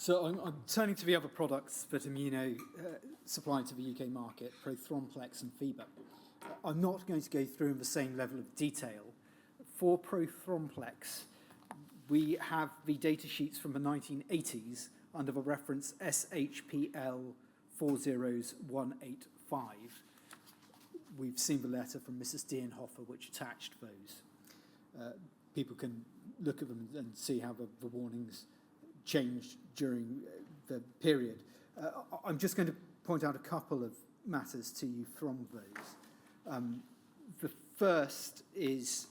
So I'm turning to the other products that Immuno supplied to the UK market, Prothromplex and Phoeba. I'm not going to go through in the same level of detail. For Prothromplex, we have the data sheets from the 1980s under the reference SHPL 40185. We've seen the letter from Mrs. Dienhofer which attached those. People can look at them and see how the warnings changed during the period. I'm just going to point out a couple of matters to you from those. The first is,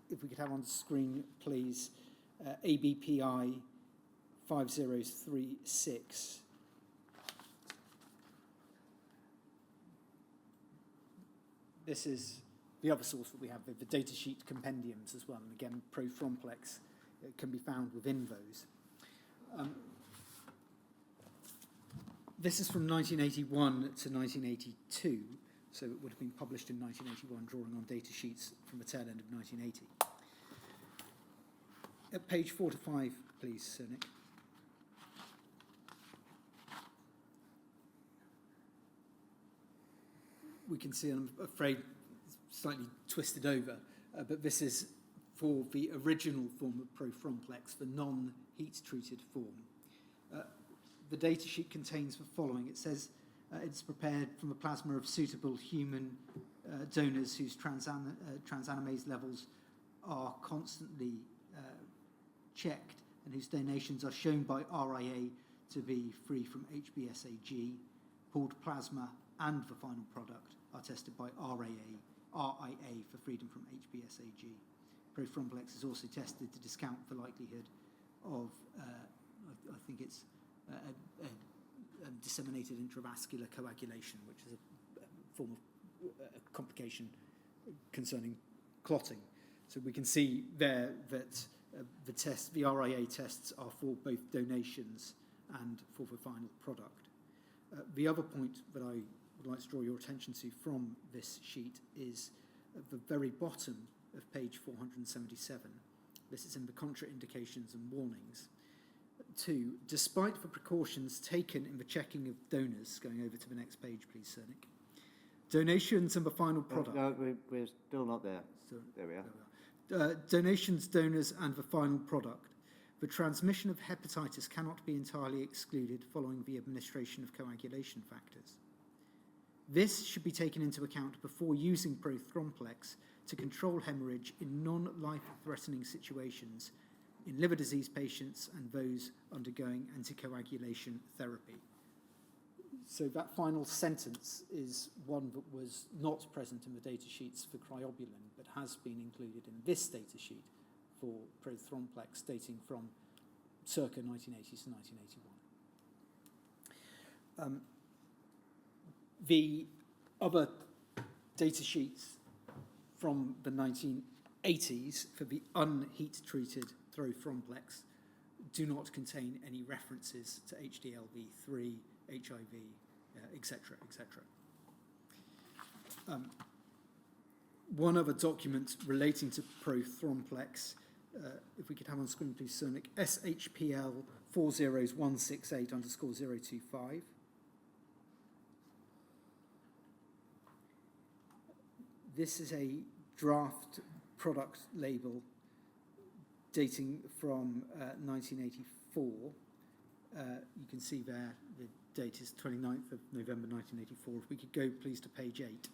if we could have on the screen, please, ABPI 5036. This is the other source that we have, the data sheet compendiums as well, and again, Prothromplex can be found within those. This is from 1981 to 1982, so it would have been published in 1981, drawing on data sheets from the tail end of 1980. At page 4 to 5, please, Sir Nick. We can see, I'm afraid, slightly twisted over, but this is for the original form of Prothromplex, the non-heat treated form. The data sheet contains the following. It says it's prepared from the plasma of suitable human donors whose transaminase levels are constantly checked and whose donations are shown by RIA to be free from HBsAg. Pooled plasma and the final product are tested by RIA for freedom from HBsAg. Prothromplex is also tested to discount the likelihood of, I think it's a disseminated intravascular coagulation, which is a form of complication concerning clotting. So we can see there that the RIA tests are for both donations and for the final product. The other point that I would like to draw your attention to from this sheet is at the very bottom of page 477. This is in the contraindications and warnings. 2, despite the precautions taken in the checking of donors, going over to the next page, please, Sir Nick. Donations and the final product. No, we're still not there. So, there we are. Donations, donors, and the final product. The transmission of hepatitis cannot be entirely excluded following the administration of coagulation factors. This should be taken into account before using Prothromplex to control hemorrhage in non-life-threatening situations in liver disease patients and those undergoing anticoagulation therapy. So that final sentence is one that was not present in the data sheets for cryobuline, but has been included in this data sheet for Prothromplex, dating from circa 1980 to 1981. The other data sheets from the 1980s for the unheat-treated Prothromplex do not contain any references to HDLV3, HIV, etc., etc. One other document relating to Prothromplex, if we could have on screen, please, Sir Nick, SHPL 40168_025. This is a draft product label dating from 1984. You can see there the date is 29th of November 1984. If we could go, please, to page 8.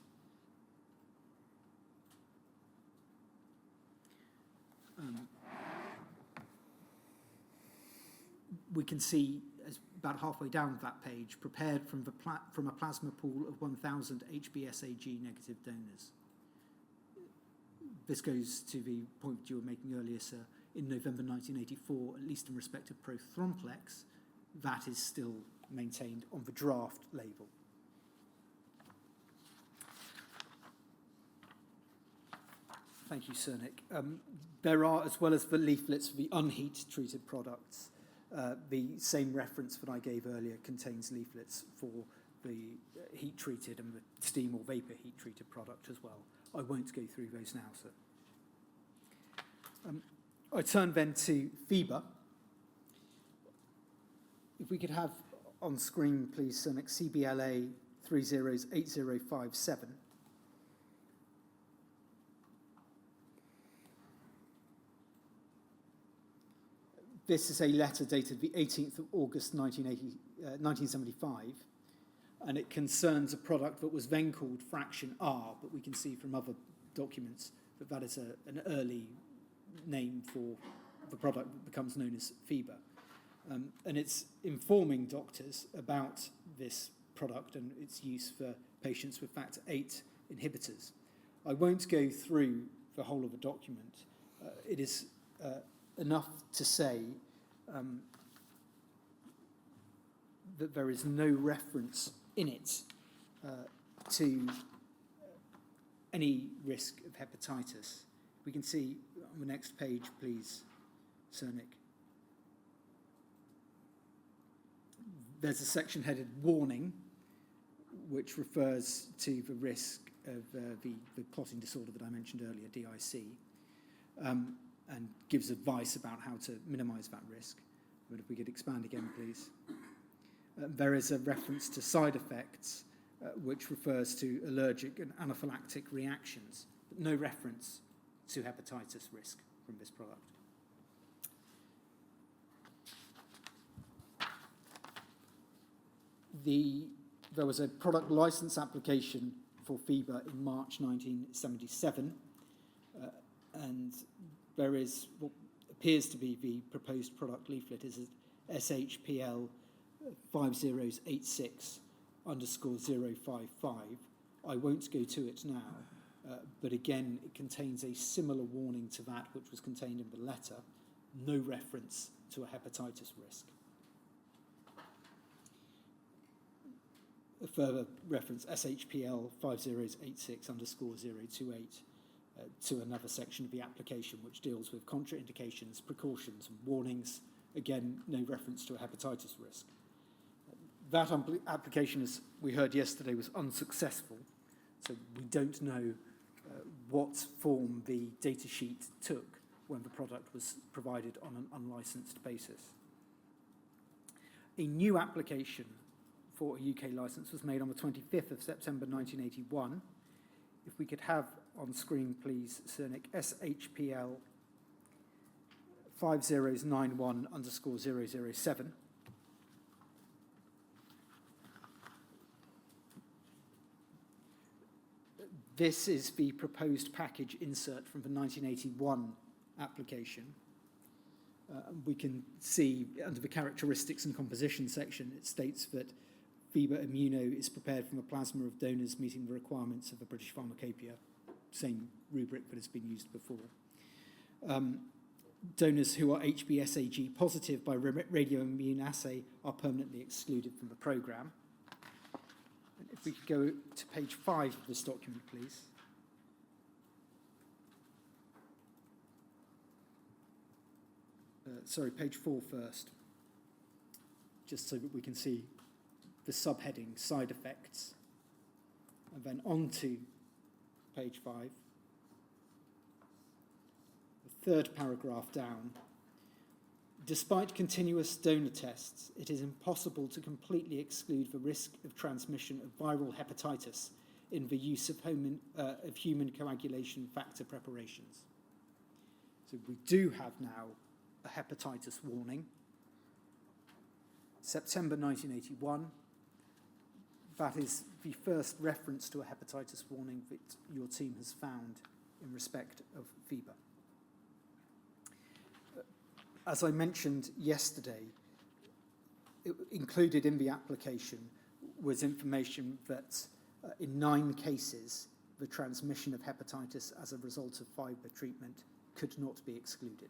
We can see, as about halfway down that page, prepared from a plasma pool of 1,000 HBsAg negative donors. This goes to the point you were making earlier, sir. In November 1984, at least in respect of Prothromplex, that is still maintained on the draft label. Thank you, Sir Nick. There are, as well as the leaflets for the unheat-treated products, the same reference that I gave earlier contains leaflets for the heat-treated and the steam or vapour heat-treated product as well. I won't go through those now, sir. I turn then to Phoeba. If we could have on screen, please, Cernic CBLA 308057. This is a letter dated the 18th of August 1975, and it concerns a product that was then called Fraction R, but we can see from other documents that that is an early name for the product that becomes known as FIBA. And it's informing doctors about this product and its use for patients with factor VIII inhibitors. I won't go through the whole of the document. It is enough to say that there is no reference in it to any risk of hepatitis. We can see on the next page, please, Cernic. There's a section headed Warning, which refers to the risk of the clotting disorder that I mentioned earlier, DIC, and gives advice about how to minimize that risk. But if we could expand again, please. There is a reference to side effects, which refers to allergic and anaphylactic reactions, but no reference to hepatitis risk from this product. There was a product license application for FIBA in March 1977, and there is what appears to be the proposed product leaflet is SHPL 5086_055. I won't go to it now, but again, it contains a similar warning to that which was contained in the letter, no reference to a hepatitis risk. A further reference, SHPL 5086_028, to another section of the application which deals with contraindications, precautions, and warnings. Again, no reference to a hepatitis risk. That application, as we heard yesterday, was unsuccessful, so we don't know what form the data sheet took when the product was provided on an unlicensed basis. A new application for a UK license was made on the 25th of September 1981. If we could have on screen, please, Cernic SHPL 5091_007. This is the proposed package insert from the 1981 application. We can see under the characteristics and composition section, it states that FIBA Immuno is prepared from a plasma of donors meeting the requirements of the British Pharmacopoeia, same rubric that has been used before. Donors who are HBsAg positive by radioimmune assay are permanently excluded from the programme. If we could go to page 5 of this document, please. Sorry, page 4 first, just so that we can see the subheading, side effects, and then on to page 5. The third paragraph down. Despite continuous donor tests, it is impossible to completely exclude the risk of transmission of viral hepatitis in the use of human coagulation factor preparations. So we do have now a hepatitis warning. September 1981. That is the first reference to a hepatitis warning that your team has found in respect of FIBA. As I mentioned yesterday, included in the application was information that in 9 cases, the transmission of hepatitis as a result of FIBA treatment could not be excluded.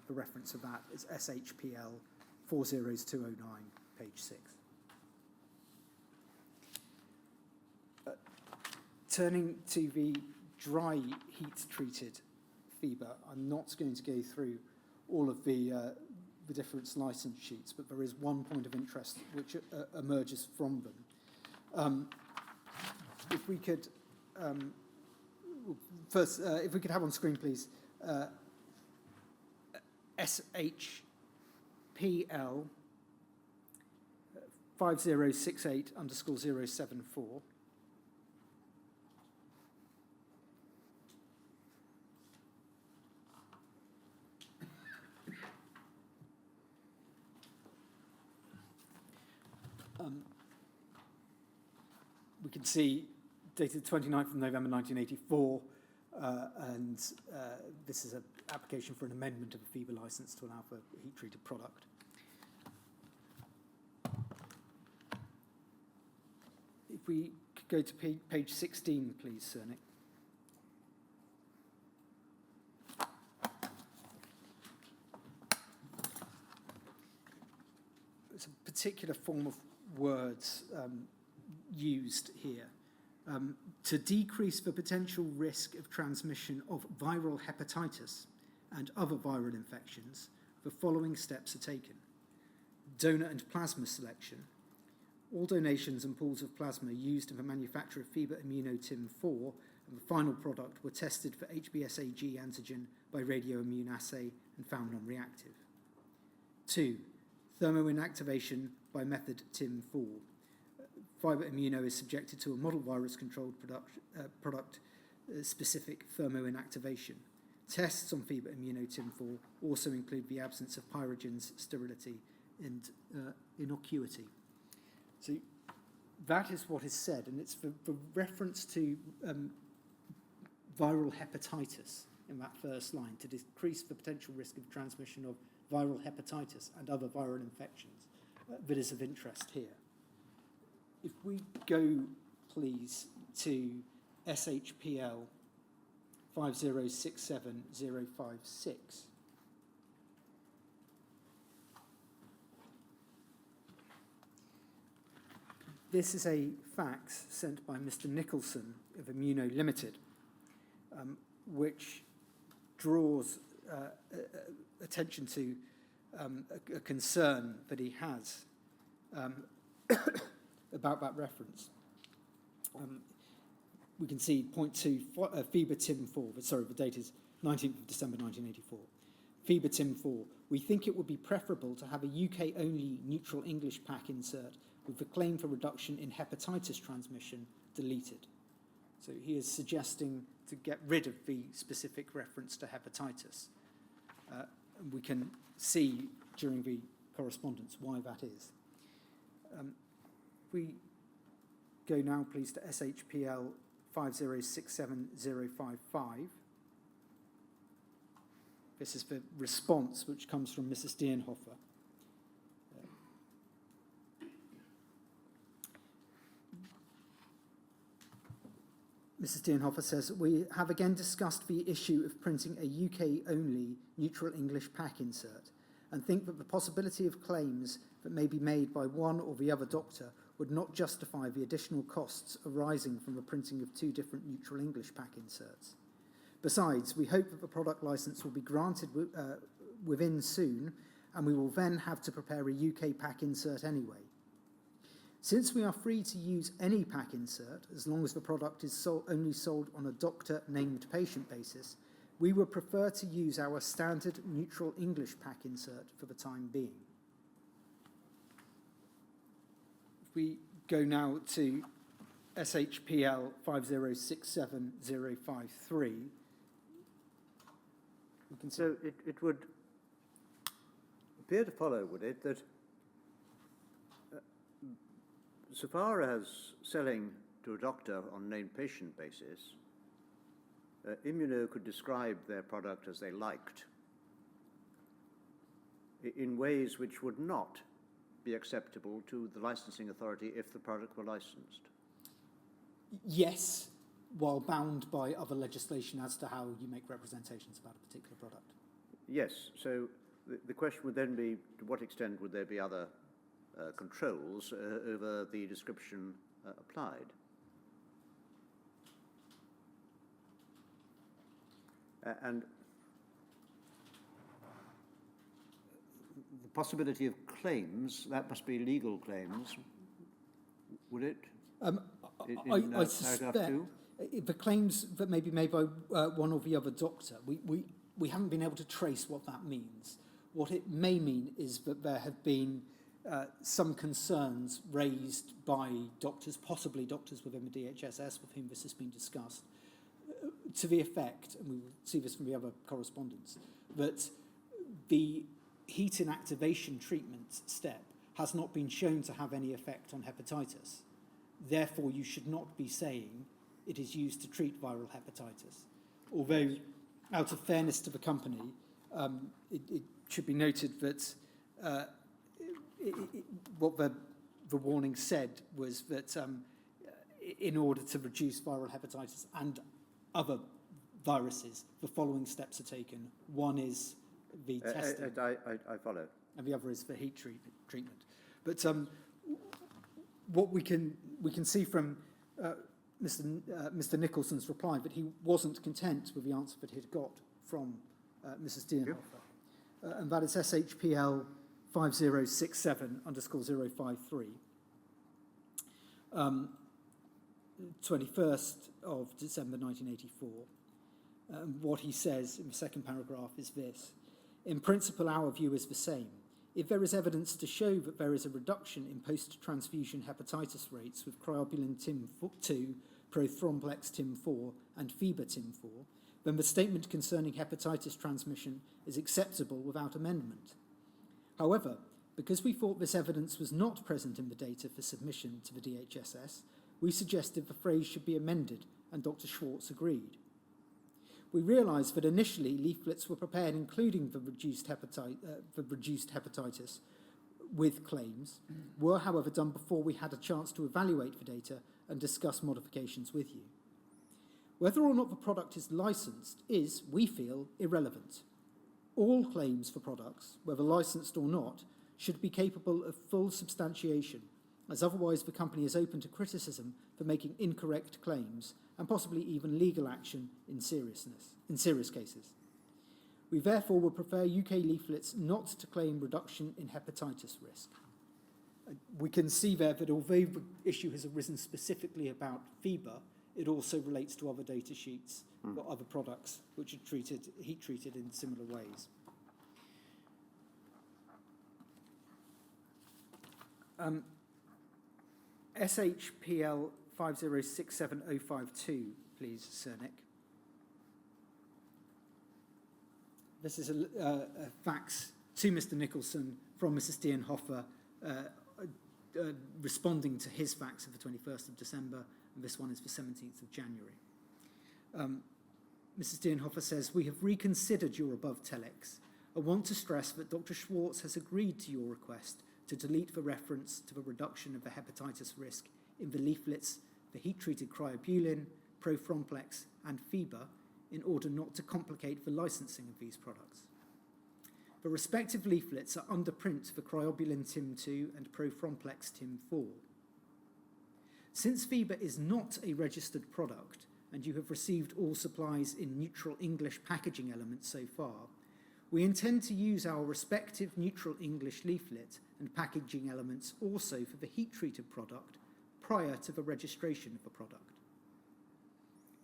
The reference of that is SHPL 40209, page 6. Turning to the dry heat-treated FIBA, I'm not going to go through all of the different license sheets, but there is one point of interest which emerges from them. If we could first, if we could have on screen, please, SHPL 5068_074. We can see dated 29th of November 1984, and this is an application for an amendment of a fever license to allow for a heat-treated product. If we could go to page 16, please, Sir Nick. There's a particular form of words used here. To decrease the potential risk of transmission of viral hepatitis and other viral infections, the following steps are taken. Donor and plasma selection. All donations and pools of plasma used in the manufacture of Fever Immunotim-4 and the final product were tested for HBsAg antigen by radioimmunoassay and found non-reactive. 2. Thermoinactivation by method TIM-4. Fiber Immuno is subjected to a model virus-controlled product-specific thermoinactivation. Tests on Fever Immunotim-4 also include the absence of pyrogens, sterility, and innocuity. So that is what is said, and it's for reference to viral hepatitis in that first line, to decrease the potential risk of transmission of viral hepatitis and other viral infections that is of interest here. If we go, please, to SHPL 5067056. This is a fax sent by Mr. Nicholson of Immuno Limited, which draws attention to a concern that he has about that reference. We can see point 2, Fever TIM-4, sorry, the date is 19th of December 1984. Fever TIM-4, we think it would be preferable to have a UK-only neutral English pack insert with the claim for reduction in hepatitis transmission deleted. So he is suggesting to get rid of the specific reference to hepatitis. And we can see during the correspondence why that is. We go now, please, to SHPL 5067055. This is the response which comes from Mrs. Deenhofer. Mrs. Deenhofer says, we have again discussed the issue of printing a UK-only neutral English pack insert and think that the possibility of claims that may be made by one or the other doctor would not justify the additional costs arising from the printing of two different neutral English pack inserts. Besides, we hope that the product license will be granted within soon, and we will then have to prepare a UK pack insert anyway. Since we are free to use any pack insert, as long as the product is only sold on a doctor-named patient basis, we would prefer to use our standard neutral English pack insert for the time being. If we go now to SHPL 5067053, we can see. So it would appear to follow, would it, that so far as selling to a doctor on named patient basis, Immuno could describe their product as they liked in ways which would not be acceptable to the licensing authority if the product were licensed. Yes, while bound by other legislation as to how you make representations about a particular product. Yes, so the question would then be, to what extent would there be other controls over the description applied? And the possibility of claims, that must be legal claims, would it? I suspect the claims that may be made by one or the other doctor, we haven't been able to trace what that means. What it may mean is that there have been some concerns raised by doctors, possibly doctors within the DHSS with whom this has been discussed, to the effect, and we will see this from the other correspondence, that the heat inactivation treatment step has not been shown to have any effect on hepatitis. Therefore, you should not be saying it is used to treat viral hepatitis. Although, out of fairness to the company, it should be noted that what the warning said was that in order to reduce viral hepatitis and other viruses, the following steps are taken. One is the testing. I follow. And the other is the heat treatment. But what we can see from Mr. Nicholson's reply that he wasn't content with the answer that he'd got from Mrs. Deenhofer. And that is SHPL 5067_053, 21st of December 1984. What he says in the second paragraph is this: in principle, our view is the same. If there is evidence to show that there is a reduction in post-transfusion hepatitis rates with cryobuline TIM2, prothromblex TIM4, and FEBA TIM4, then the statement concerning hepatitis transmission is acceptable without amendment. However, because we thought this evidence was not present in the data for submission to the DHSS, we suggested the phrase should be amended, and Dr. Schwartz agreed. We realised that initially leaflets were prepared including the reduced hepatitis with claims, were however done before we had a chance to evaluate the data and discuss modifications with you. Whether or not the product is licensed is, we feel, irrelevant. All claims for products, whether licensed or not, should be capable of full substantiation, as otherwise the company is open to criticism for making incorrect claims and possibly even legal action in serious cases. We therefore would prefer UK leaflets not to claim reduction in hepatitis risk. We can see there that although the issue has arisen specifically about FEBA, it also relates to other data sheets or other products which are heat treated in similar ways. SHPL 5067052, please, Sir Nick. This is a fax to Mr. Nicholson from Mrs. Deenhofer, responding to his fax of the 21st of December, and this one is the 17th of January. Mrs. Deenhofer says, we have reconsidered your above telex. I want to stress that Dr. Schwartz has agreed to your request to delete the reference to the reduction of the hepatitis risk in the leaflets for heat-treated cryobuline, prothromblex, and FEBA in order not to complicate the licensing of these products. The respective leaflets are under print for cryobuline TIM2 and prothromblex TIM4. Since FEBA is not a registered product and you have received all supplies in neutral English packaging elements so far, we intend to use our respective neutral English leaflet and packaging elements also for the heat-treated product prior to the registration of the product.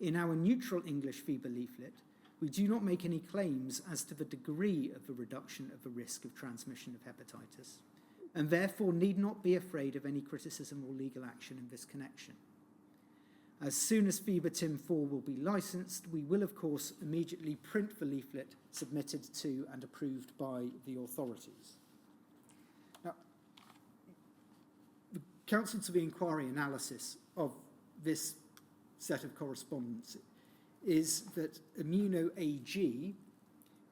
In our neutral English FEBA leaflet, we do not make any claims as to the degree of the reduction of the risk of transmission of hepatitis, and therefore need not be afraid of any criticism or legal action in this connection. As soon as FEBA TIM4 will be licensed, we will of course immediately print the leaflet submitted to and approved by the authorities. Now, the Counsel to the Inquiry analysis of this set of correspondence is that Immuno AG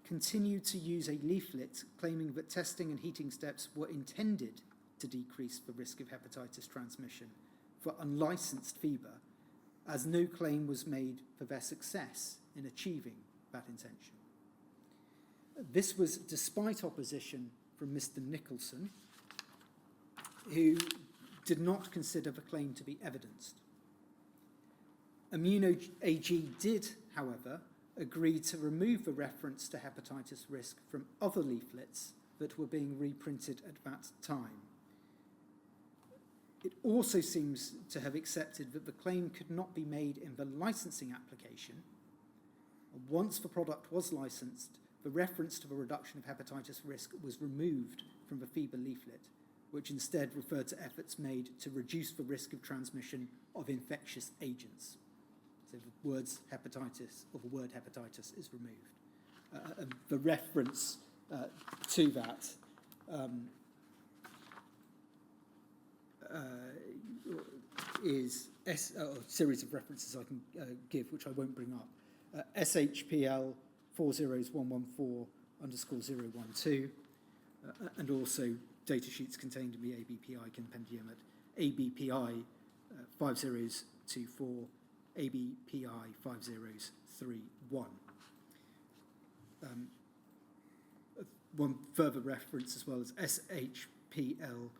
continued to use a leaflet claiming that testing and heating steps were intended to decrease the risk of hepatitis transmission for unlicensed FEBA, as no claim was made for their success in achieving that intention. This was despite opposition from Mr. Nicholson, who did not consider the claim to be evidenced. Immuno AG did, however, agree to remove the reference to hepatitis risk from other leaflets that were being reprinted at that time. It also seems to have accepted that the claim could not be made in the licensing application. Once the product was licensed, the reference to the reduction of hepatitis risk was removed from the FEBA leaflet, which instead referred to efforts made to reduce the risk of transmission of infectious agents. So the word hepatitis is removed. And the reference to that is a series of references I can give, which I won't bring up. SHPL 40114_012, and also data sheets contained in the ABPI compendium at ABPI 5024, ABPI 5031. One further reference as well as SHPL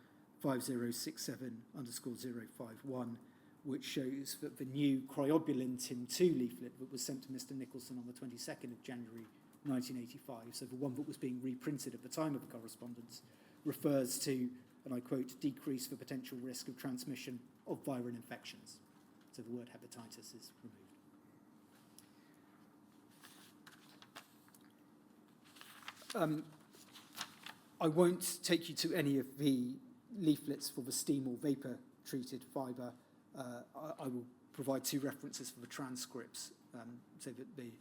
5067_051, which shows that the new cryobuline TIM2 leaflet that was sent to Mr. Nicholson on the 22nd of January 1985, so the one that was being reprinted at the time of the correspondence, refers to, and I quote, decrease the potential risk of transmission of viral infections. So the word hepatitis is removed. I won't take you to any of the leaflets for the steam or vapor-treated fibre. I will provide two references for the transcripts so that the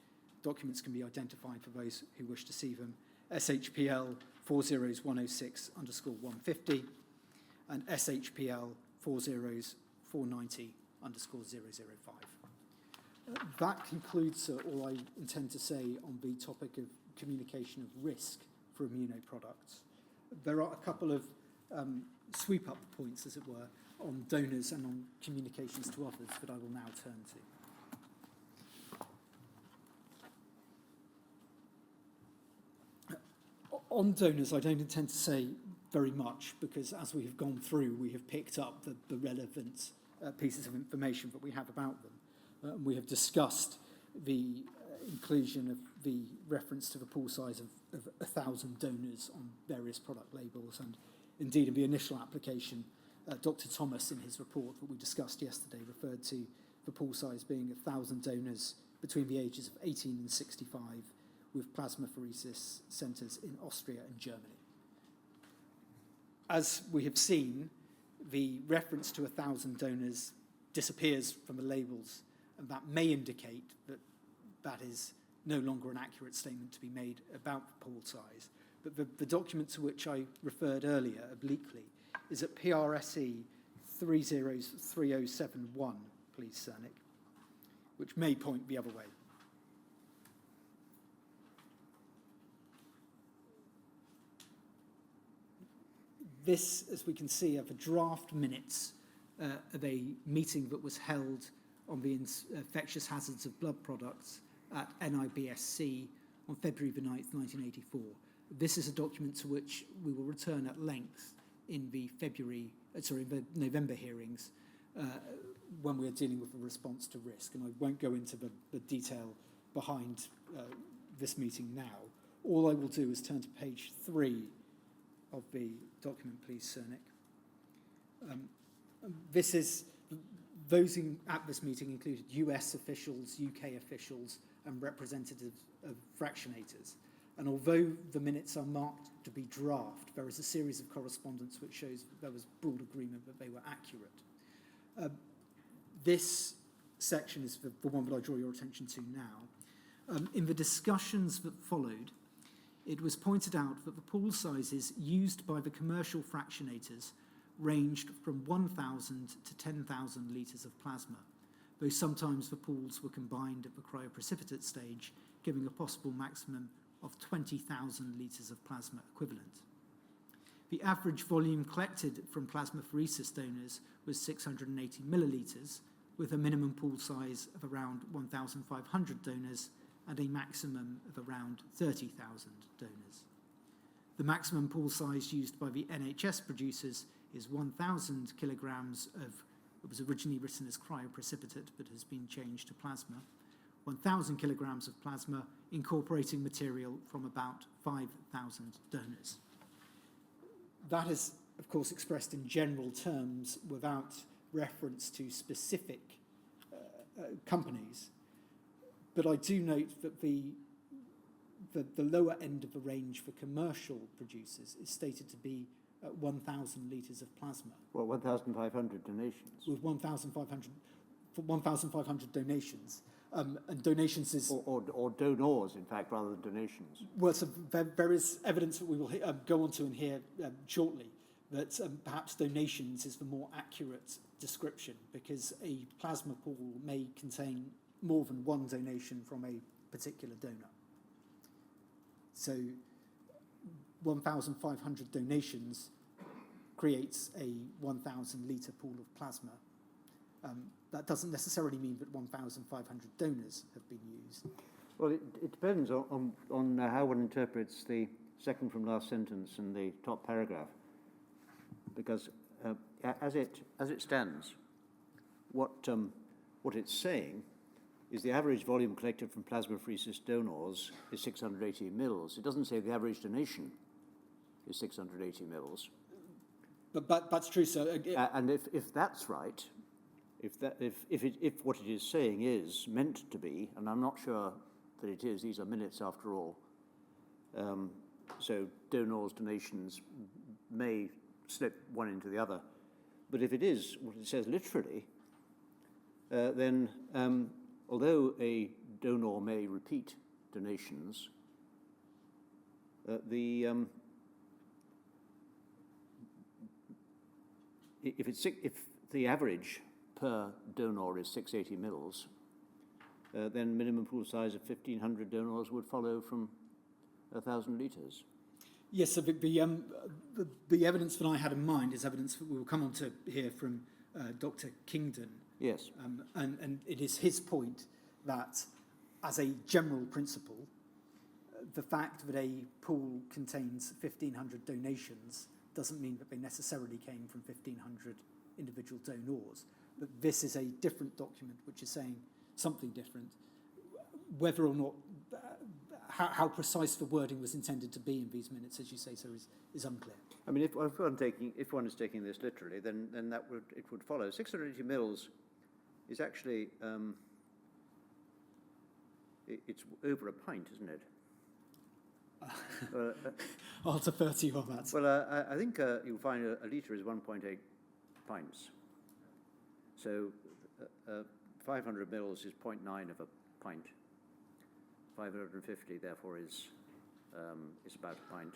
documents can be identified for those who wish to see them. SHPL 40106_150 and SHPL 40490_005. That concludes all I intend to say on the topic of communication of risk for immunoproducts. There are a couple of sweep-up points, as it were, on donors and on communications to others that I will now turn to. On donors, I don't intend to say very much because as we have gone through, we have picked up the relevant pieces of information that we have about them. We have discussed the inclusion of the reference to the pool size of 1,000 donors on various product labels, and indeed in the initial application, Dr. Thomas, in his report that we discussed yesterday, referred to the pool size being 1,000 donors between the ages of 18 and 65 with plasmapheresis centres in Austria and Germany. As we have seen, the reference to 1,000 donors disappears from the labels, and that may indicate that that is no longer an accurate statement to be made about the pool size. But the document to which I referred earlier, obliquely, is at PRSE 303071, please, Cernic, which may point the other way. This, as we can see, are the draft minutes of a meeting that was held on the infectious hazards of blood products at NIBSC on February the 9th, 1984. This is a document to which we will return at length in the the November hearings when we are dealing with the response to risk. And I won't go into the detail behind this meeting now. All I will do is turn to page 3 of the document, please, Cernic. Those at this meeting included US officials, UK officials, and representatives of fractionators. And although the minutes are marked to be draft, there is a series of correspondence which shows that there was broad agreement that they were accurate. This section is the one that I draw your attention to now. In the discussions that followed, it was pointed out that the pool sizes used by the commercial fractionators ranged from 1,000 to 10,000 litres of plasma, though sometimes the pools were combined at the cryoprecipitate stage, giving a possible maximum of 20,000 litres of plasma equivalent. The average volume collected from plasmapheresis donors was 680 millilitres, with a minimum pool size of around 1,500 donors and a maximum of around 30,000 donors. The maximum pool size used by the NHS producers is 1,000 kilograms of, it was originally written as cryoprecipitate but has been changed to plasma, 1,000 kilograms of plasma incorporating material from about 5,000 donors. That is, of course, expressed in general terms without reference to specific companies. But I do note that the lower end of the range for commercial producers is stated to be 1,000 litres of plasma. Well, 1,500 donations. With 1,500 donations. And donations is... Or donors, in fact, rather than donations. Well, so there is evidence that we will go on to and hear shortly that perhaps donations is the more accurate description, because a plasma pool may contain more than one donation from a particular donor. So 1,500 donations creates a 1,000 litre pool of plasma. That doesn't necessarily mean that 1,500 donors have been used. Well, it depends on how one interprets the second from last sentence in the top paragraph, because as it stands, what it's saying is the average volume collected from plasmapheresis donors is 680 mils. It doesn't say the average donation is 680 mils. But that's true, sir. And if that's right, if what it is saying is meant to be, and I'm not sure that it is, these are minutes after all, so donors, donations may slip one into the other. But if it is what it says literally, then although a donor may repeat donations, if the average per donor is 680 mils, then minimum pool size of 1,500 donors would follow from 1,000 litres. Yes, so the evidence that I had in mind is evidence that we will come on to hear from Dr. Kingdon. Yes. And it is his point that, as a general principle, the fact that a pool contains 1,500 donations doesn't mean that they necessarily came from 1,500 individual donors. But this is a different document which is saying something different. Whether or not, how precise the wording was intended to be in these minutes, as you say, so is unclear. I mean, if one is taking this literally, then it would follow. 680 mils is actually it's over a pint, isn't it? I'll defer to you on that. Well, I think you'll find a litre is 1.8 pints. So 500 mils is 0.9 of a pint. 550, therefore, is about a pint.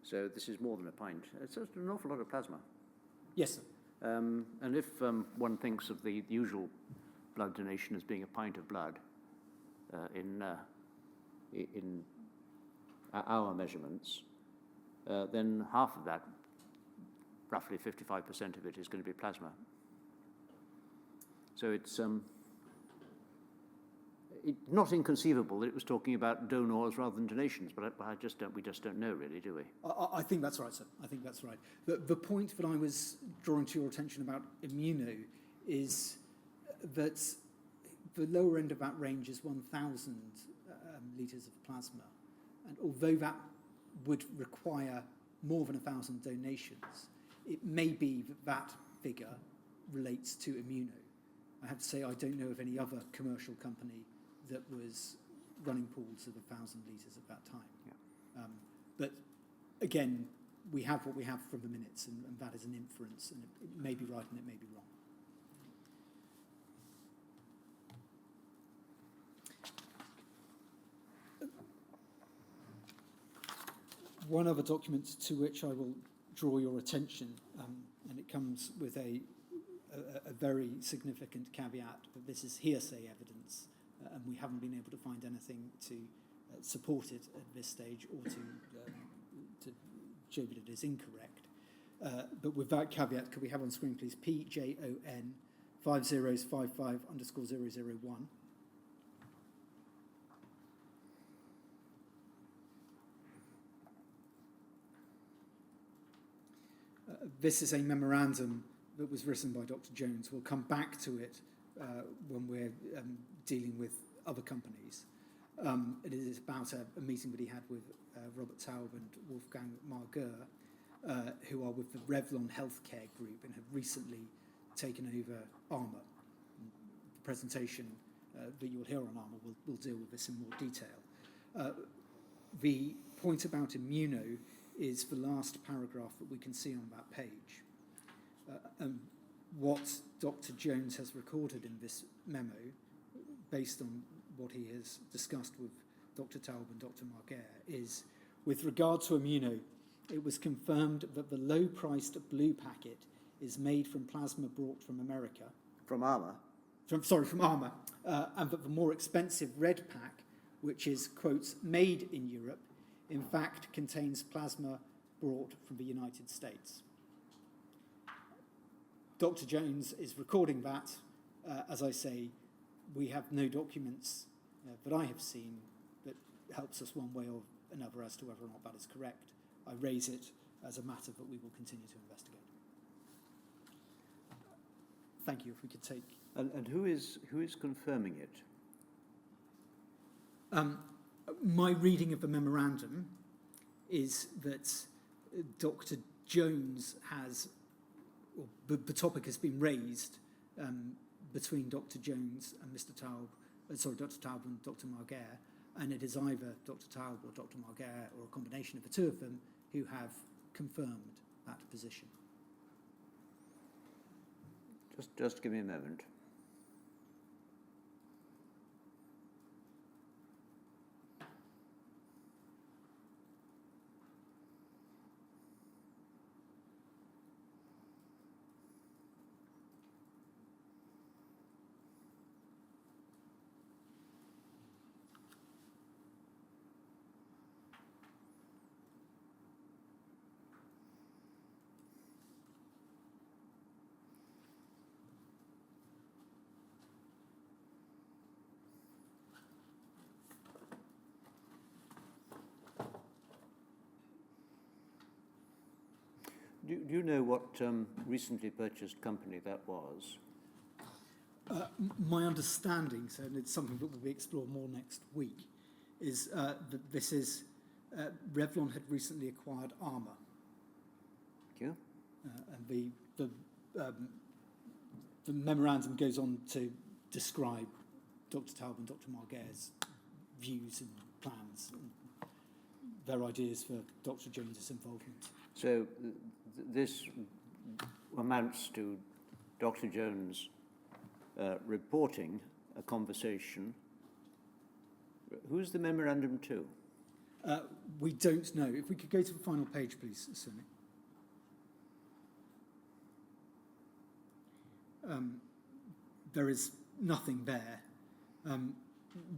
So this is more than a pint. It's just an awful lot of plasma. Yes, sir. And if one thinks of the usual blood donation as being a pint of blood, in our measurements, then half of that, roughly 55% of it, is going to be plasma. So it's not inconceivable that it was talking about donors rather than donations, but we just don't know really, do we? I think that's right, sir. I think that's right. The point that I was drawing to your attention about Immuno is that the lower end of that range is 1,000 litres of plasma. And although that would require more than 1,000 donations, it may be that figure relates to Immuno. I have to say I don't know of any other commercial company that was running pools of 1,000 litres at that time. Yeah. But again, we have what we have from the minutes, and that is an inference, and it may be right and it may be wrong. One other document to which I will draw your attention, and it comes with a very significant caveat, but this is hearsay evidence, and we haven't been able to find anything to support it at this stage or to show that it is incorrect. But with that caveat, could we have on screen, please, PJON 5055_001. This is a memorandum that was written by Dr. Jones. We'll come back to it when we're dealing with other companies. It is about a meeting that he had with Robert Taub and Wolfgang Marger, who are with the Revlon Healthcare Group and have recently taken over Armour. The presentation that you'll hear on Armour will deal with this in more detail. The point about Immuno is the last paragraph that we can see on that page. What Dr. Jones has recorded in this memo, based on what he has discussed with Dr. Taub and Dr. Marguerre, is, with regard to Immuno, it was confirmed that the low-priced blue packet is made from plasma brought from America. From Armour? From Armour. And that the more expensive red pack, which is, quotes, made in Europe, in fact contains plasma brought from the United States. Dr. Jones is recording that. As I say, we have no documents that I have seen that helps us one way or another as to whether or not that is correct. I raise it as a matter that we will continue to investigate. Thank you. If we could take... And who is confirming it? My reading of the memorandum is that Dr. Jones has, or the topic has been raised between Dr. Jones and Dr. Taub and Dr. Marguerre, and it is either Dr. Taub or Dr. Marguerre or a combination of the two of them who have confirmed that position. Just give me a moment. Do you know what recently purchased company that was? My understanding, so and it's something that will be explored more next week, is that this is Revlon had recently acquired Armour. Thank you. And the memorandum goes on to describe Dr. Taub and Dr. Marguerre's views and plans, and their ideas for Dr. Jones's involvement. So this amounts to Dr. Jones reporting a conversation. Who's the memorandum to? We don't know. If we could go to the final page, please, Sunny. There is nothing there.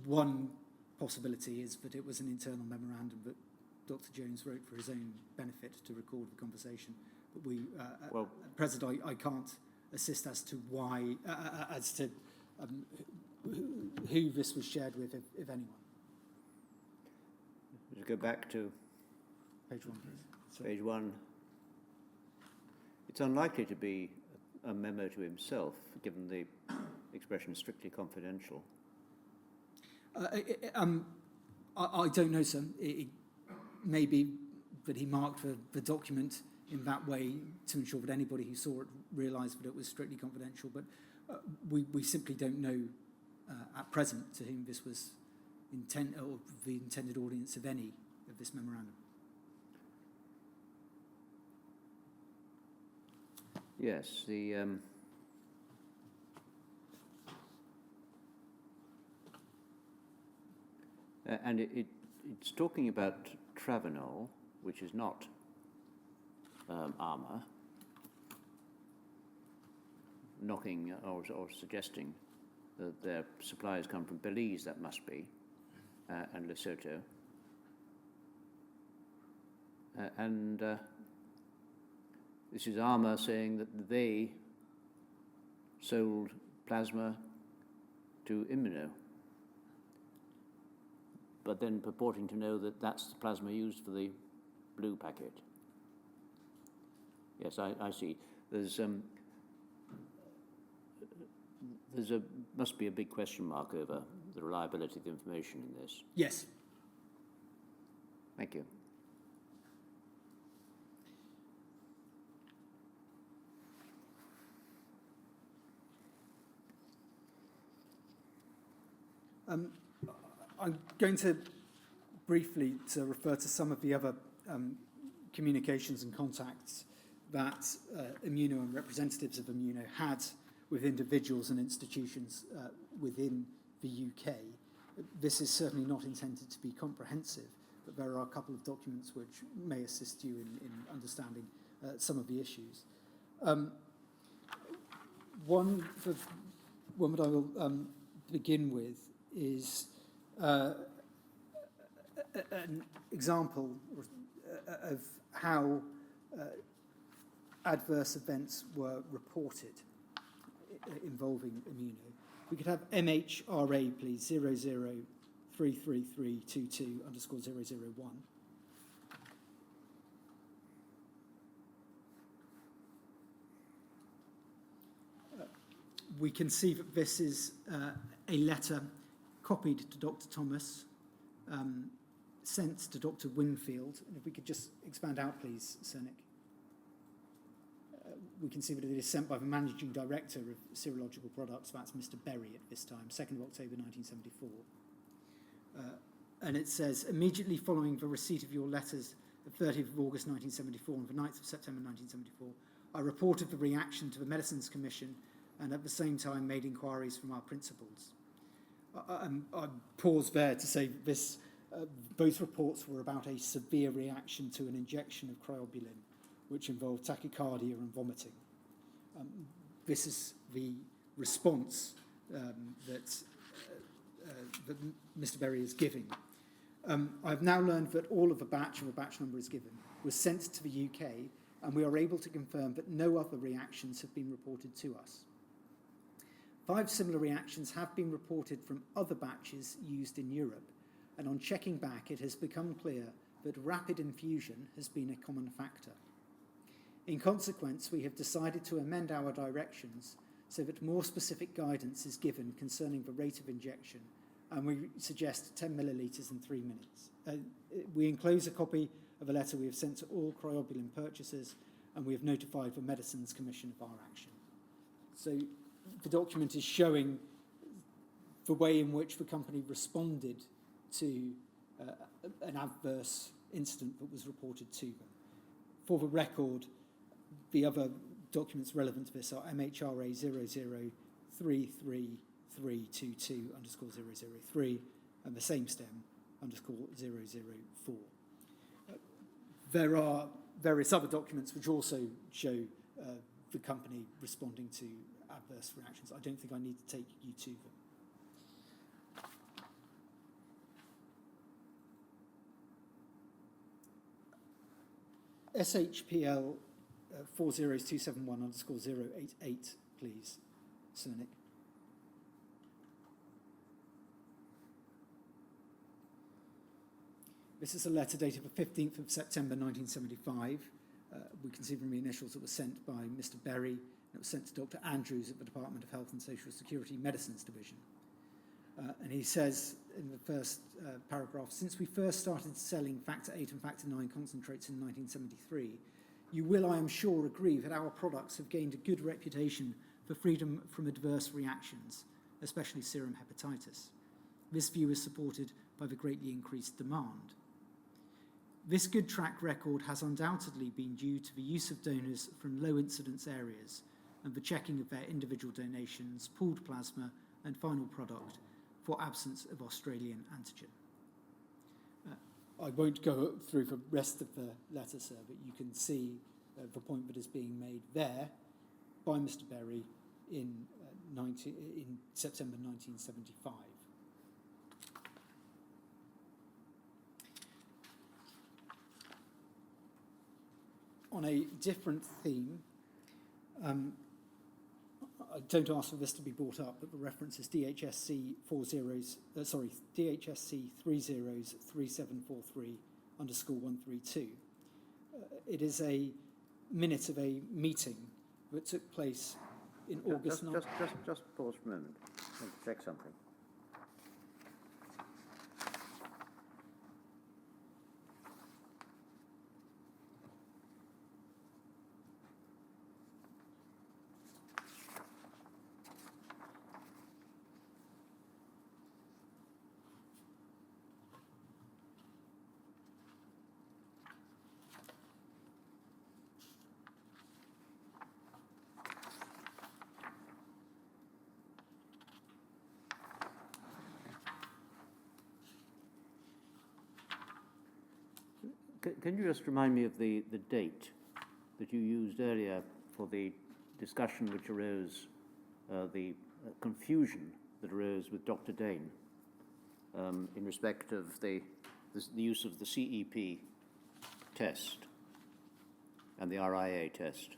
One possibility is that it was an internal memorandum that Dr. Jones wrote for his own benefit to record the conversation. But we, at present, I can't assist as to why, as to who this was shared with, if anyone. Let's go back to Page 1, please. Sorry. Page 1. It's unlikely to be a memo to himself, given the expression strictly confidential. I don't know, sir. It may be that he marked the document in that way to ensure that anybody who saw it realised that it was strictly confidential, but we simply don't know at present to whom this was or the intended audience of any of this memorandum. Yes, the and it's talking about Travenol, which is not Armour, knocking or suggesting that their supplies come from Belize, that must be, and Lesotho. And this is Armour saying that they sold plasma to Immuno, but then purporting to know that that's the plasma used for the blue packet. Yes, I see. Must be a big question mark over the reliability of the information in this. Yes. Thank you. I'm going to briefly refer to some of the other communications and contacts that Immuno and representatives of Immuno had with individuals and institutions within the UK. This is certainly not intended to be comprehensive, but there are a couple of documents which may assist you in understanding some of the issues. One that I will begin with is an example of how adverse events were reported involving Immuno. We could have MHRA, please, 003332_001. We can see that this is a letter copied to Dr. Thomas, sent to Dr. Winfield. And if we could just expand out, please, Cernick. We can see that it is sent by the Managing Director of Serological Products, that's Mr. Berry at this time, 2nd of October 1974. And it says, immediately following the receipt of your letters of 30th of August 1974 and the 9th of September 1974, I reported the reaction to the Medicines Commission and at the same time made inquiries from our principals. I pause there to say this, both reports were about a severe reaction to an injection of cryobilin, which involved tachycardia and vomiting. This is the response that Mr. Berry is giving. I've now learned that all of the batch, or a batch number is given, was sent to the UK, and we are able to confirm that no other reactions have been reported to us. 5 similar reactions have been reported from other batches used in Europe, and on checking back, it has become clear that rapid infusion has been a common factor. In consequence, we have decided to amend our directions so that more specific guidance is given concerning the rate of injection, and we suggest 10 millilitres in 3 minutes. We enclose a copy of a letter we have sent to all cryobilin purchasers, and we have notified the Medicines Commission of our action. So the document is showing the way in which the company responded to an adverse incident that was reported to them. For the record, the other documents relevant to this are MHRA 0033322_003 and the same stem _004. There are various other documents which also show the company responding to adverse reactions. I don't think I need to take you to them. SHPL 40271_088, please, Cernick. This is a letter dated the 15th of September 1975. We can see from the initials it was sent by Mr. Berry, and it was sent to Dr. Andrews at the Department of Health and Social Security Medicines Division. And he says in the first paragraph, since we first started selling Factor 8 and Factor 9 concentrates in 1973, you will, I am sure, agree that our products have gained a good reputation for freedom from adverse reactions, especially serum hepatitis. This view is supported by the greatly increased demand. This good track record has undoubtedly been due to the use of donors from low incidence areas and the checking of their individual donations, pooled plasma, and final product for absence of Australian antigen. I won't go through the rest of the letter, sir, but you can see the point that is being made there by Mr. Berry in September 1975. On a different theme, I don't ask for this to be brought up, but the reference is DHSC 303743_132. It is a minute of a meeting that took place in August. Just pause for a moment and check something. Can you just remind me of the date that you used earlier for the discussion which arose, the confusion that arose with Dr. Dain in respect of the use of the CEP test and the RIA test?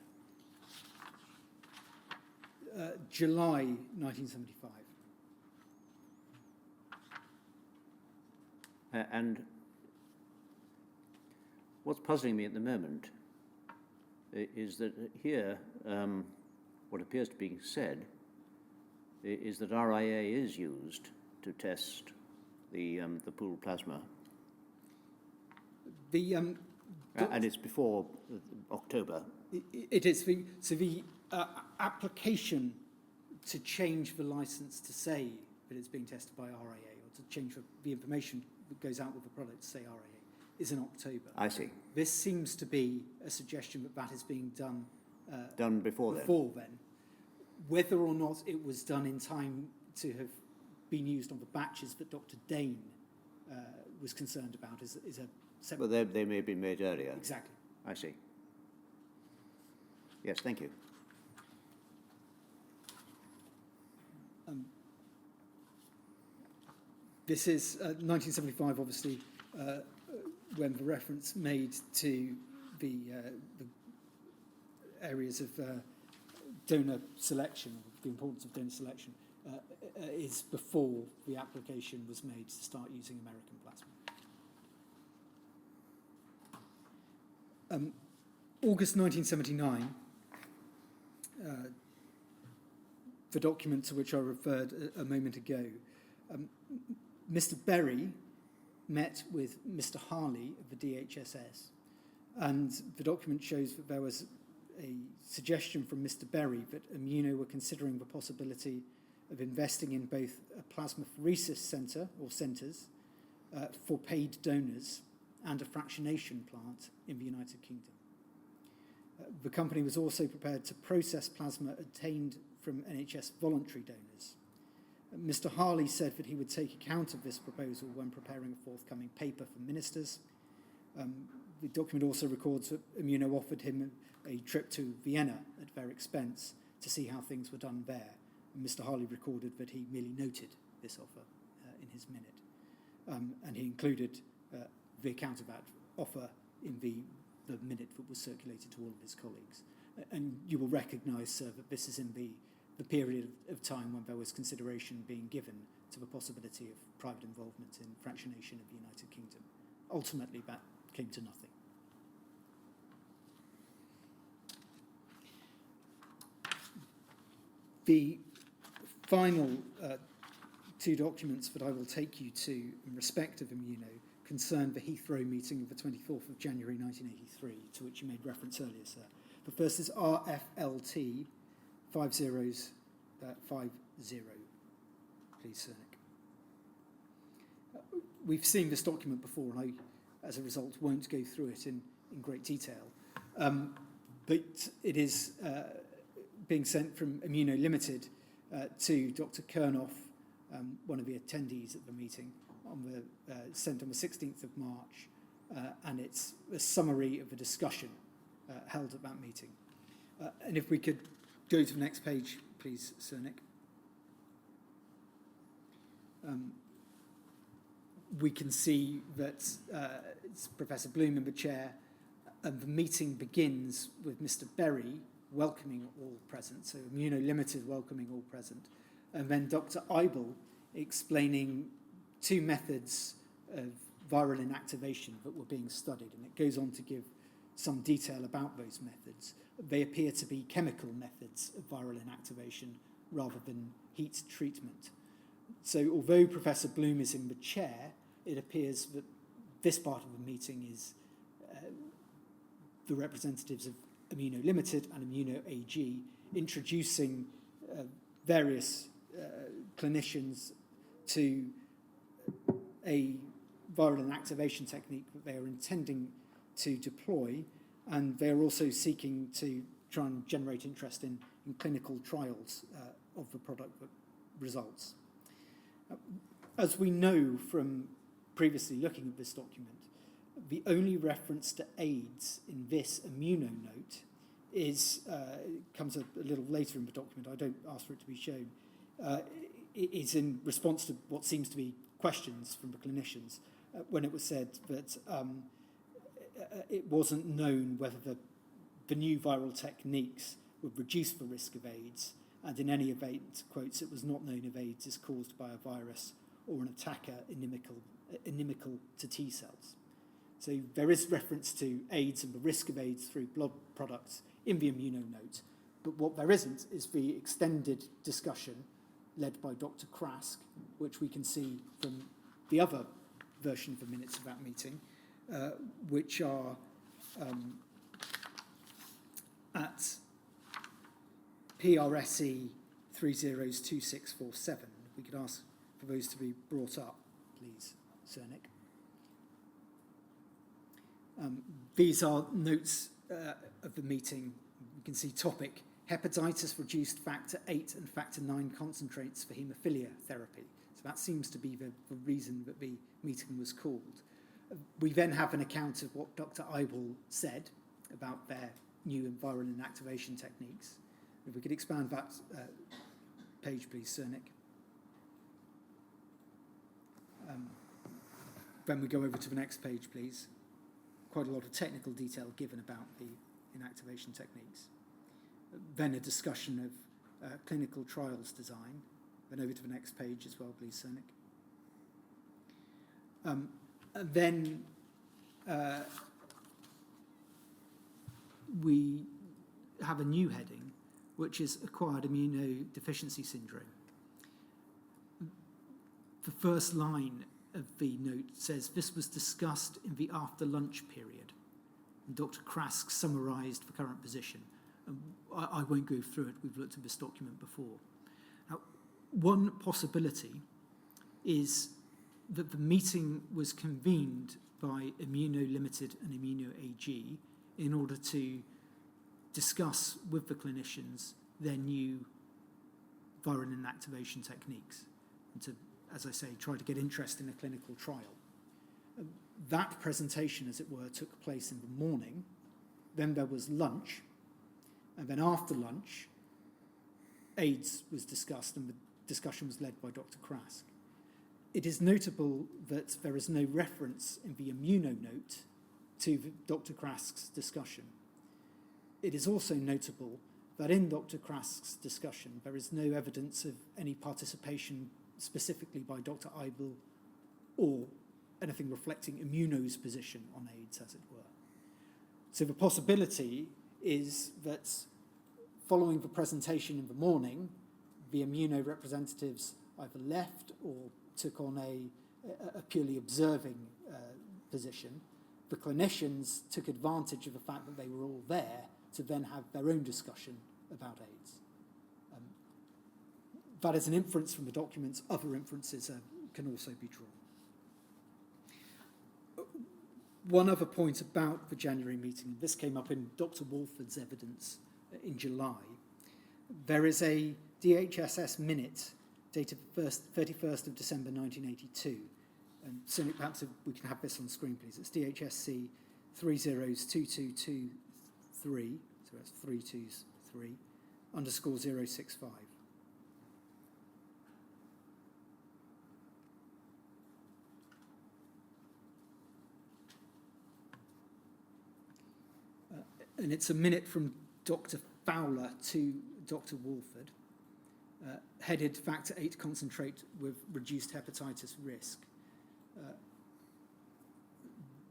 July 1975. And what's puzzling me at the moment is that here, what appears to be said is that RIA is used to test the pooled plasma. The And it's before October. it is. So the application to change the license to say that it's being tested by RIA, or to change the information that goes out with the product to say RIA, is in October. I see. This seems to be a suggestion that that is being done Done before then. Whether or not it was done in time to have been used on the batches that Dr. Dain was concerned about is a separate... But they may have been made earlier. Exactly. I see. Yes, thank you. This is 1975, obviously, when the reference made to the areas of donor selection, the importance of donor selection, is before the application was made to start using American plasma. August 1979, the document to which I referred a moment ago, Mr. Berry met with Mr. Harley of the DHSS, and the document shows that there was a suggestion from Mr. Berry that Immuno were considering the possibility of investing in both a plasmapheresis centre, or centres, for paid donors and a fractionation plant in the United Kingdom. The company was also prepared to process plasma obtained from NHS voluntary donors. Mr. Harley said that he would take account of this proposal when preparing a forthcoming paper for ministers. The document also records that Immuno offered him a trip to Vienna at their expense to see how things were done there. And Mr. Harley recorded that he merely noted this offer in his minute. And he included the account of that offer in the minute that was circulated to all of his colleagues. And you will recognise, sir, that this is in the period of time when there was consideration being given to the possibility of private involvement in fractionation of the United Kingdom. Ultimately, that came to nothing. The final two documents that I will take you to in respect of Immuno concern the Heathrow meeting of the 24th of January 1983, to which you made reference earlier, sir. The first is RFLT 5050. Please, Sir Nick. We've seen this document before, and I, as a result, won't go through it in great detail. But it is being sent from Immuno Limited to Dr. Kernoff, one of the attendees at the meeting, sent on the 16th of March, and it's a summary of the discussion held at that meeting. And if we could go to the next page, please, Sir Nick. We can see that it's Professor Bloom in the chair, and the meeting begins with Mr. Berry welcoming all present, so Immuno Limited welcoming all present, and then Dr. Eibel explaining two methods of viral inactivation that were being studied, and it goes on to give some detail about those methods. They appear to be chemical methods of viral inactivation rather than heat treatment. So although Professor Bloom is in the chair, it appears that this part of the meeting is the representatives of Immuno Limited and Immuno AG introducing various clinicians to a viral inactivation technique that they are intending to deploy, and they are also seeking to try and generate interest in clinical trials of the product that results. As we know from previously looking at this document, the only reference to AIDS in this Immuno note comes a little later in the document. I don't ask for it to be shown. It's in response to what seems to be questions from the clinicians when it was said that it wasn't known whether the new viral techniques would reduce the risk of AIDS, and in any event, quotes, it was not known if AIDS is caused by a virus or an attacker inimical to T cells. So there is reference to AIDS and the risk of AIDS through blood products in the Immuno note, but what there isn't is the extended discussion led by Dr. Krask, which we can see from the other version of the minutes of that meeting, which are at PRSE 302647. We could ask for those to be brought up, please, Cernick. These are notes of the meeting. You can see topic, hepatitis reduced factor 8 and factor 9 concentrates for haemophilia therapy. So that seems to be the reason that the meeting was called. We then have an account of what Dr. Eibel said about their new viral inactivation techniques. If we could expand that page, please, Cernick. Then we go over to the next page, please. Quite a lot of technical detail given about the inactivation techniques. Then a discussion of clinical trials design. Then over to the next page as well, please, Cernick. And then we have a new heading, which is acquired immunodeficiency syndrome. The first line of the note says, this was discussed in the after lunch period. And Dr. Krask summarised the current position. I won't go through it, we've looked at this document before. Now, one possibility is that the meeting was convened by Immuno Limited and Immuno AG in order to discuss with the clinicians their new viral inactivation techniques and to, as I say, try to get interest in a clinical trial. That presentation, as it were, took place in the morning. Then there was lunch, and then after lunch, AIDS was discussed, and the discussion was led by Dr. Krask. It is notable that there is no reference in the Immuno note to Dr. Krask's discussion. It is also notable that in Dr. Krask's discussion, there is no evidence of any participation specifically by Dr. Eibel or anything reflecting Immuno's position on AIDS, as it were. So the possibility is that following the presentation in the morning, the Immuno representatives either left or took on a purely observing position. The clinicians took advantage of the fact that they were all there to then have their own discussion about AIDS. That is an inference from the documents. Other inferences can also be drawn. One other point about the January meeting, this came up in Dr. Wolford's evidence in July. There is a DHSS minute dated 31st of December 1982. And so perhaps if we can have this on screen, please. It's DHSC 302223, so that's 323, _065. And it's a minute from Dr. Fowler to Dr. Wolford, headed factor 8 concentrate with reduced hepatitis risk.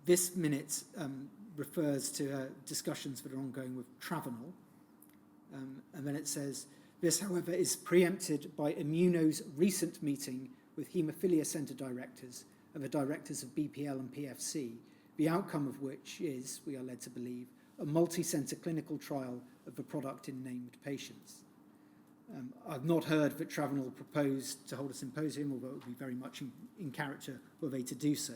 This minute refers to discussions that are ongoing with Travenol. And then it says, this, however, is preempted by Immuno's recent meeting with haemophilia centre directors and the directors of BPL and PFC, the outcome of which is, we are led to believe, a multi-centre clinical trial of the product in named patients. I've not heard that Travenol proposed to hold a symposium, although it would be very much in character were they to do so.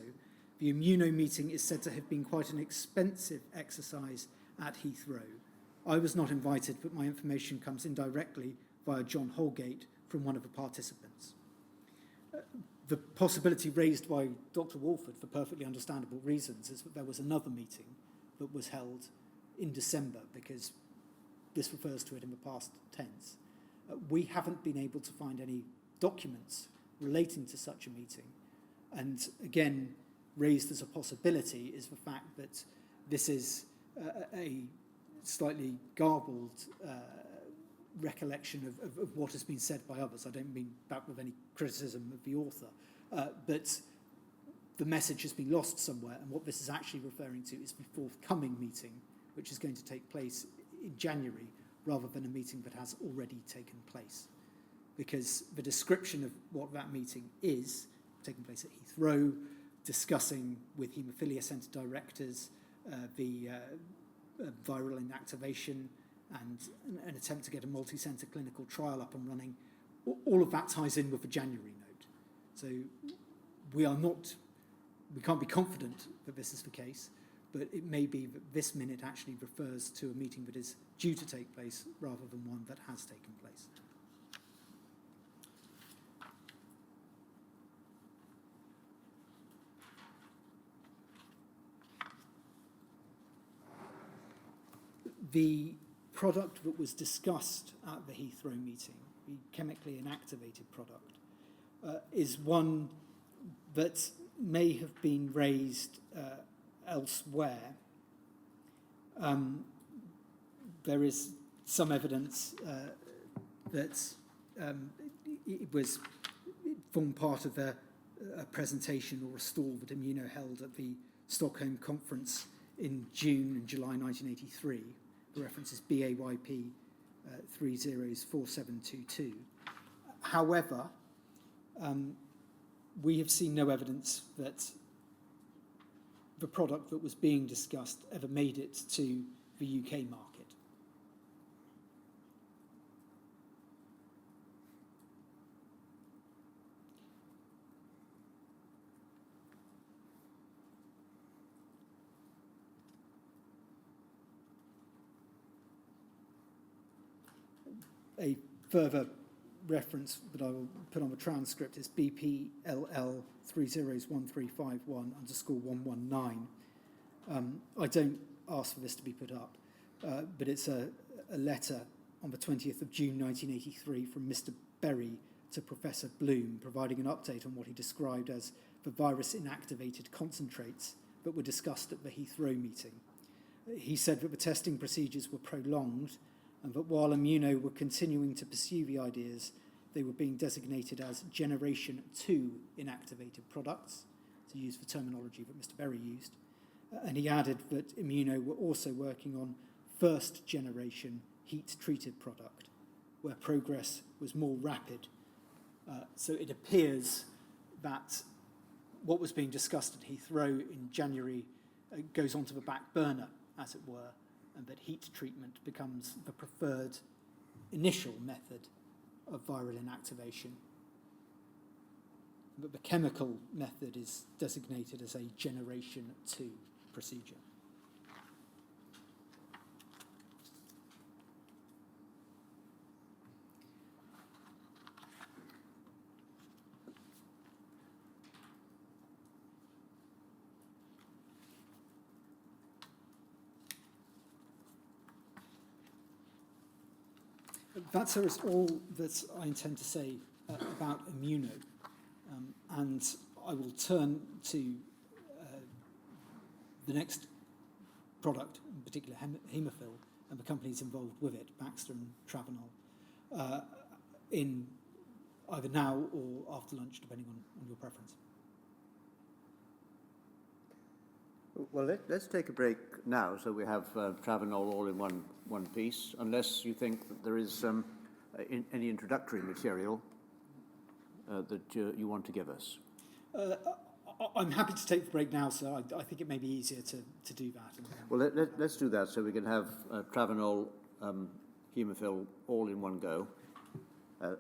The Immuno meeting is said to have been quite an expensive exercise at Heathrow. I was not invited, but my information comes indirectly via John Holgate from one of the participants. The possibility raised by Dr. Wolford, for perfectly understandable reasons, is that there was another meeting that was held in December, because this refers to it in the past tense. We haven't been able to find any documents relating to such a meeting. And again, raised as a possibility is the fact that this is a slightly garbled recollection of what has been said by others. I don't mean that with any criticism of the author, but the message has been lost somewhere, and what this is actually referring to is the forthcoming meeting, which is going to take place in January, rather than a meeting that has already taken place. Because the description of what that meeting is, taking place at Heathrow, discussing with haemophilia centre directors the viral inactivation and an attempt to get a multi-centre clinical trial up and running, all of that ties in with the January note. So we can't be confident that this is the case, but it may be that this minute actually refers to a meeting that is due to take place rather than one that has taken place. The product that was discussed at the Heathrow meeting, the chemically inactivated product, is one that may have been raised elsewhere. There is some evidence that it formed part of a presentation or a stall that Immuno held at the Stockholm conference in June and July 1983. The reference is BAYP 304722. However, we have seen no evidence that the product that was being discussed ever made it to the UK market. A further reference that I will put on the transcript is BPLL 301351_119. I don't ask for this to be put up, but it's a letter on the 20th of June 1983 from Mr. Berry to Professor Bloom, providing an update on what he described as the virus inactivated concentrates that were discussed at the Heathrow meeting. He said that the testing procedures were prolonged, and that while Immuno were continuing to pursue the ideas, they were being designated as Generation 2 inactivated products, to use the terminology that Mr. Berry used. And he added that Immuno were also working on first generation heat-treated product, where progress was more rapid. So it appears that what was being discussed at Heathrow in January goes onto the back burner, as it were, and that heat treatment becomes the preferred initial method of viral inactivation. But the chemical method is designated as a Generation 2 procedure. That, sir, is all that I intend to say about Immuno. And I will turn to the next product, in particular Haemophil, and the companies involved with it, Baxter and Travenol, in either now or after lunch, depending on your preference. Well, let's take a break now, so we have Travenol all in one piece, unless you think that there is any introductory material that you want to give us. I'm happy to take the break now, sir. I think it may be easier to do that. Well, let's do that, so we can have Travenol, Haemophil all in one go,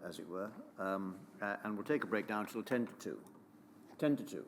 as it were, and we'll take a break now until 10 to 2. 10 to 2.